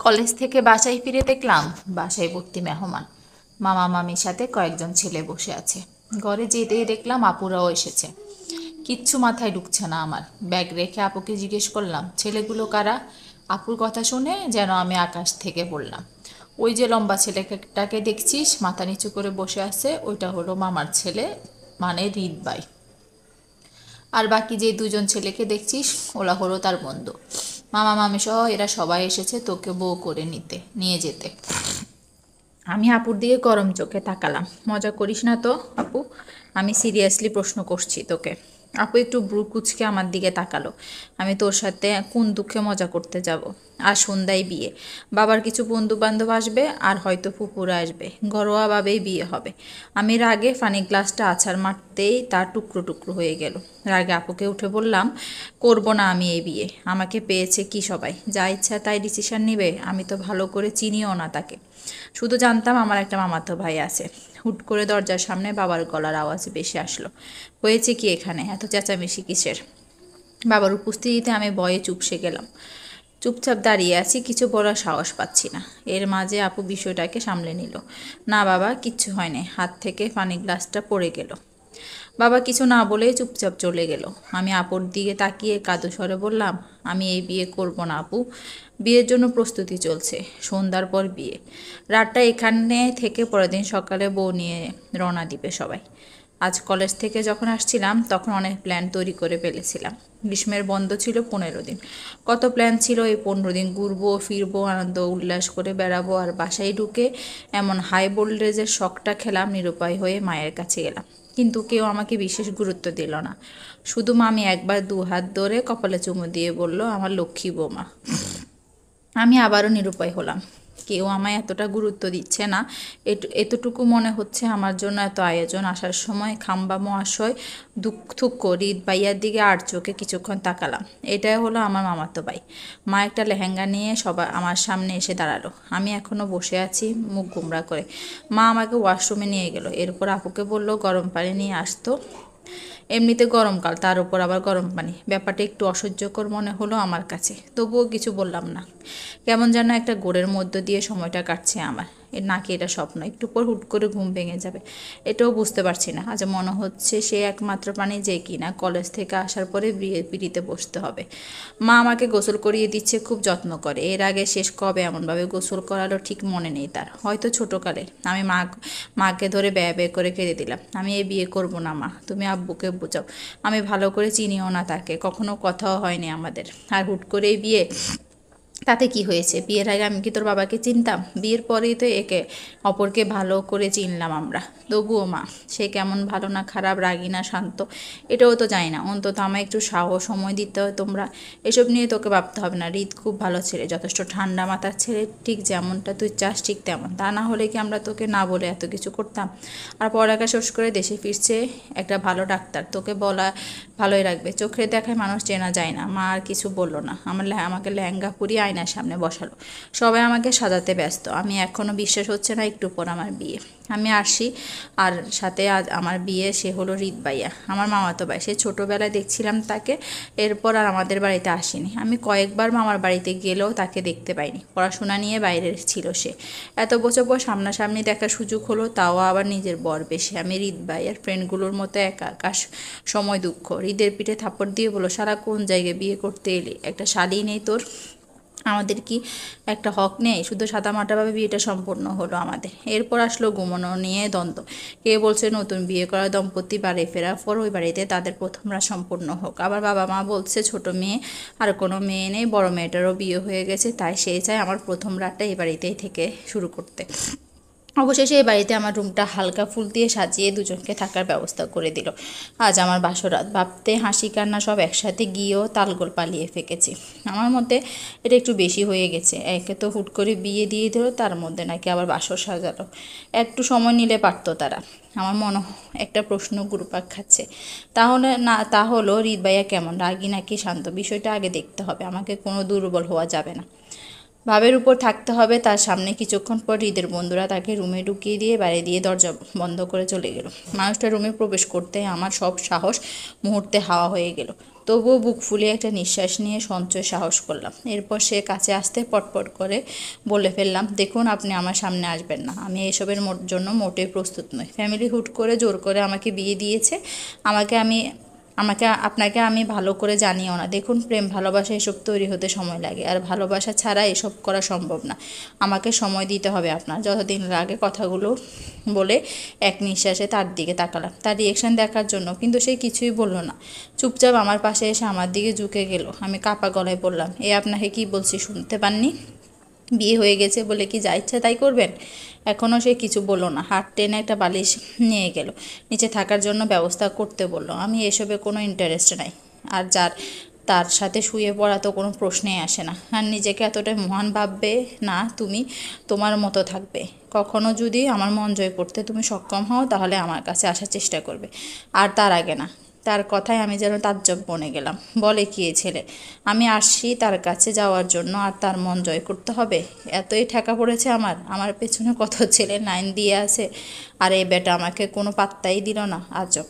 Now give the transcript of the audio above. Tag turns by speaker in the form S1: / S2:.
S1: College থেকে বাসায় ফিরে দেখলাম বাসায় ভর্তি মেহমান। মামা মামির সাথে কয়েকজন ছেলে বসে আছে। ঘরে যেতেই দেখলাম আপুরাও এসেছে। কিচ্ছু মাথায় ঢুকছে না আমার। ব্যাগ রেখে আপুকে জিজ্ঞেস করলাম, ছেলেগুলো কারা? আপুর কথা শুনে যেন আমি আকাশ থেকে পড়লাম। ওই যে লম্বা ছেলেটাকে দেখছিস মাথা নিচু করে বসে আছে, ওইটা হলো মামার ছেলে, মানে রিদ ভাই। আর বাকি যে দুজন ছেলেকে দেখছিস ওরা হলো তার বন্ধু। মামা মামি সহ এরা সবাই এসেছে তোকে বউ করে নিয়ে যেতে। আমি আপুর দিকে গরম চোখে তাকালাম। মজা করিস না তো আপু, আমি সিরিয়াসলি প্রশ্ন করছি তোকে। আপু একটু ব্রু কুচকে আমার দিকে তাকালো। আমি তোর সাথে কোন দুঃখে মজা করতে যাব? আর সন্ধ্যায় বিয়ে, বাবার কিছু বন্ধু বান্ধব আসবে আর হয়তো ফুপুরা আসবে, ঘরোয়াভাবেই বিয়ে হবে। আমি রাগে ফানি গ্লাসটা আছাড় মারতেই তার টুকরো টুকরো হয়ে গেল। রাগে আপুকে উঠে বললাম, করব না আমি এই বিয়ে। আমাকে পেয়েছে কি সবাই যা ইচ্ছা তাই ডিসিশন নিবে? আমি তো ভালো করে চিনিও না তাকে, শুধু জানতাম আমার একটা মামাতো ভাই আছে। হুট করে দরজার সামনে বাবার গলার আওয়াজ বেশি আসলো। হয়েছে কি এখানে, এত চেঁচামেচি কিসের? বাবার উপস্থিতিতে আমি ভয়ে চুপসে গেলাম। চুপচাপ দাঁড়িয়ে আছি, কিছু বলার সাহস পাচ্ছি না। এর মাঝে আপু বিষয়টাকে সামলে নিল। না বাবা, কিচ্ছু হয়নি, হাত থেকে পানি গ্লাসটা পড়ে গেল। বাবা কিছু না বলেই চুপচাপ চলে গেল। আমি আপুর দিকে তাকিয়ে কাদো স্বরে বললাম, আমি এই বিয়ে করব না আপু। বিয়ের জন্য প্রস্তুতি চলছে, সন্ধ্যার পর বিয়ে। রাতটা এখানে থেকে পরের দিন সকালে বউ নিয়ে রওনা দিবে সবাই। আজ কলেজ থেকে যখন আসছিলাম তখন অনেক প্ল্যান তৈরি করে ফেলেছিলাম। গ্রীষ্মের বন্ধ ছিল 15 দিন। কত প্ল্যান ছিল, এই 15 দিন ঘুরবো ফিরবো, আনন্দ উল্লাস করে বেড়াবো, আর বাসায় ঢুকে এমন হাই ভোল্টেজের শখটা খেলাম, নিরুপায় হয়ে মায়ের কাছে গেলাম। কিন্তু কেউ আমাকে বিশেষ গুরুত্ব দিল না। শুধু মামি একবার 2 হাত ধরে কপালে চুমু দিয়ে বলল, আমার লক্ষ্মী বৌমা। আমি আবারও নিরুপায় হলাম। কেউ আমায় এতটা গুরুত্ব দিচ্ছে না। এতটুকু মনে হচ্ছে আমার জন্য এত আয়োজন, আসার সময় খাম্বা মহাশয় দুঃখ রিদ ভাইয়ার দিকে আর চোখে কিছুক্ষণ তাকালাম। এটাই হলো আমার মামাতো ভাই। মা একটা লেহেঙ্গা নিয়ে সবার আমার সামনে এসে দাঁড়ালো। আমি এখনো বসে আছি মুখ গোমড়া করে। মা আমাকে ওয়াশরুমে নিয়ে গেল, এরপর আপুকে বলল গরম পানি নিয়ে আসতো। এমনিতে গরমকাল, তার উপর আবার গরম পানি, ব্যাপারটা একটু অসহ্যকর মনে হলো আমার কাছে। তবুও কিছু বললাম না। কেমন যেন একটা গোড়ের মধ্য দিয়ে সময়টা কাটছে আমার। নাকি এটা স্বপ্ন, একটু পর হুট করে ঘুম ভেঙে যাবে, এটাও বুঝতে পারছি না। আজ মনে হচ্ছে সে একমাত্র প্রাণী যে কিনা কলেজ থেকে আসার পরে বিয়ে পিড়িতে বসতে হবে। মা আমাকে গোসল করিয়ে দিচ্ছে, খুব যত্ন করে। এর আগে শেষ কবে এমনভাবে গোসল করালো ঠিক মনে নেই তার, হয়তো ছোটোকালে। আমি মাকে ধরে ব্যয় ব্যয় করে কেঁদে দিলাম। আমি এই বিয়ে করব না মা, তুমি আব্বুকে বোঝাও। আমি ভালো করে চিনিও না তাকে, কখনো কথাও হয়নি আমাদের। আর হুট করেই বিয়ে, তাতে কি হয়েছে? বিয়ের আগে আমি কি তোর বাবাকে চিনতাম? বিয়ের পরেই তো একে অপরকে ভালো করে চিনলাম আমরা। তবুও মা, সে কেমন, ভালো না খারাপ, রাগী না শান্ত, এটাও তো জানি না। অন্তত আমায় একটু সাহস সময় দিতে হয় তোমরা। এসব নিয়ে তোকে ভাবতে হবে না। রিত খুব ভালো ছেলে, যথেষ্ট ঠান্ডা মাথার ছেলে, ঠিক যেমনটা তুই চাস ঠিক তেমন। তা না হলে কি আমরা তোকে না বলে এত কিছু করতাম? আর পড়ালেখা শেষ করে দেশে ফিরছে একটা ভালো ডাক্তার, তোকে বলা ভালোই রাখবে। চোখের দেখায় মানুষ চেনা যায় না। মা আর কিছু বলল না। আমাকে লেহেঙ্গা পরিয়ে আয়নার সামনে বসালো। সবাই আমাকে সাজাতে ব্যস্ত। আমি এখনও বিশ্বাস হচ্ছে না একটু পর আমার বিয়ে। আমি আসি, আর সাথে আজ আমার বিয়ে। সে হলো রিত ভাইয়া, আমার মামাতো ভাই। সে ছোটোবেলায় দেখছিলাম তাকে, এরপর আর আমাদের বাড়িতে আসেনি। আমি কয়েকবার মামার বাড়িতে গেলেও তাকে দেখতে পাইনি। পড়াশোনা নিয়ে বাইরে ছিল সে। এত বছর পর সামনাসামনি দেখার সুযোগ হলো, তাও আবার নিজের বর বেশে। আমি রিত ভাইয়ের ফ্রেন্ডগুলোর মতো একা একা সময় দুঃখ। হৃদের পিঠে থাপ্পড় দিয়ে বলো, সারা কোন জায়গায় বিয়ে করতে এলি? একটা শালি নেই তোর? আমাদের কি একটা হক নেই? শুধু সাদামাটাভাবে বিয়েটা সম্পূর্ণ হলো আমাদের। এরপর আসলো ঘুমানো নিয়ে দ্বন্দ্ব। কে বলছে নতুন বিয়ে করা দম্পতি বাড়ি ফেরার পর ওই বাড়িতে তাদের প্রথম রাত সম্পূর্ণ হোক। আবার বাবা মা বলছে ছোট মেয়ে, আর কোনো মেয়ে নেই, বড় মেয়েটারও বিয়ে হয়ে গেছে, তাই সে চায় আমার প্রথম রাতটা এই বাড়িতেই থেকে শুরু করতে। অবশেষে এই বাড়িতে আমার রুমটা হালকা ফুল দিয়ে সাজিয়ে দুজনকে থাকার ব্যবস্থা করে দিল। আজ আমার বাসরাত, ভাবতে হাসি কান্না সব একসাথে গিয়েও তালগোল পালিয়ে ফেকেছি। আমার মতে এটা একটু বেশি হয়ে গেছে। একে তো হুট করে বিয়ে দিয়ে দিল, তার মধ্যে নাকি আবার বাসর সাজালো। একটু সময় নিলে পারতো তারা। আমার মনে একটা প্রশ্ন ঘুরপাক খাচ্ছে। তাহলে না, তা হলো রিত ভাইয়া কেমন, রাগী নাকি শান্ত? বিষয়টা আগে দেখতে হবে। আমাকে কোনো দুর্বল হওয়া যাবে না, ভাবের উপর থাকতে হবে। তার সামনে কিছুক্ষণ পর হৃদের বন্ধুরা তাকে রুমে ঢুকিয়ে দিয়ে বাইরে দিয়ে দরজা বন্ধ করে চলে গেল। মানুষটা রুমে প্রবেশ করতে আমার সব সাহস মুহূর্তে হাওয়া হয়ে গেল।
S2: তবুও বুক ফুলিয়ে একটা নিঃশ্বাস নিয়ে সঞ্চয় সাহস করলাম। এরপর সে কাছে আসতে পটপট করে বলে ফেললাম, দেখুন আপনি আমার সামনে আসবেন না, আমি এসবের জন্য মোটেই প্রস্তুত নই। ফ্যামিলি হুট করে জোর করে আমাকে বিয়ে দিয়েছে। আমাকে আমি আপনাকে আমি ভালো করে জানিও না। দেখুন, প্রেম ভালোবাসা এসব তৈরি হতে সময় লাগে, আর ভালোবাসা ছাড়া এসব করা সম্ভব না। আমাকে সময় দিতে হবে আপনার। যতদিন লাগে কথাগুলো বলে এক নিঃশ্বাসে তার দিকে তাকালাম, তার রিয়েকশন দেখার জন্য, কিন্তু সে কিছুই বলল না। চুপচাপ আমার পাশে এসে আমার দিকে ঝুঁকে গেল। আমি কাপা গলায় বললাম, আপনাকে কি বলছি শুনতে পাননি? বিয়ে হয়ে গেছে বলে কি যা ইচ্ছা তাই করবেন? এখনও সে কিছু বলল না। হাত টেনে একটা বালিশ নিয়ে গেল, নিচে থাকার জন্য ব্যবস্থা করতে বলল। আমি এসবে কোনো ইন্টারেস্ট নাই, আর তার সাথে শুয়ে পড়া তো কোনো প্রশ্নেই আসে না। আর নিজেকে এতটাই মহান ভাববে না তুমি, তোমার মতো থাকবে। কখনো যদি আমার মন জয় করতে তুমি সক্ষম হও তাহলে আমার কাছে আসার চেষ্টা করবে, আর তার আগে না। তার কথায় আমি যেন তাজ্জব বনে গেলাম। বলে কি এ ছেলে? আমি আসছি তার কাছে যাওয়ার জন্য, আর তার মন জয় করতে হবে? এতই ঠেকা পড়েছে আমার পেছনে কত ছেলে লাইন দিয়ে আছে, আর এই বেটা আমাকে কোনো পাত্তাই দিল না। আজব।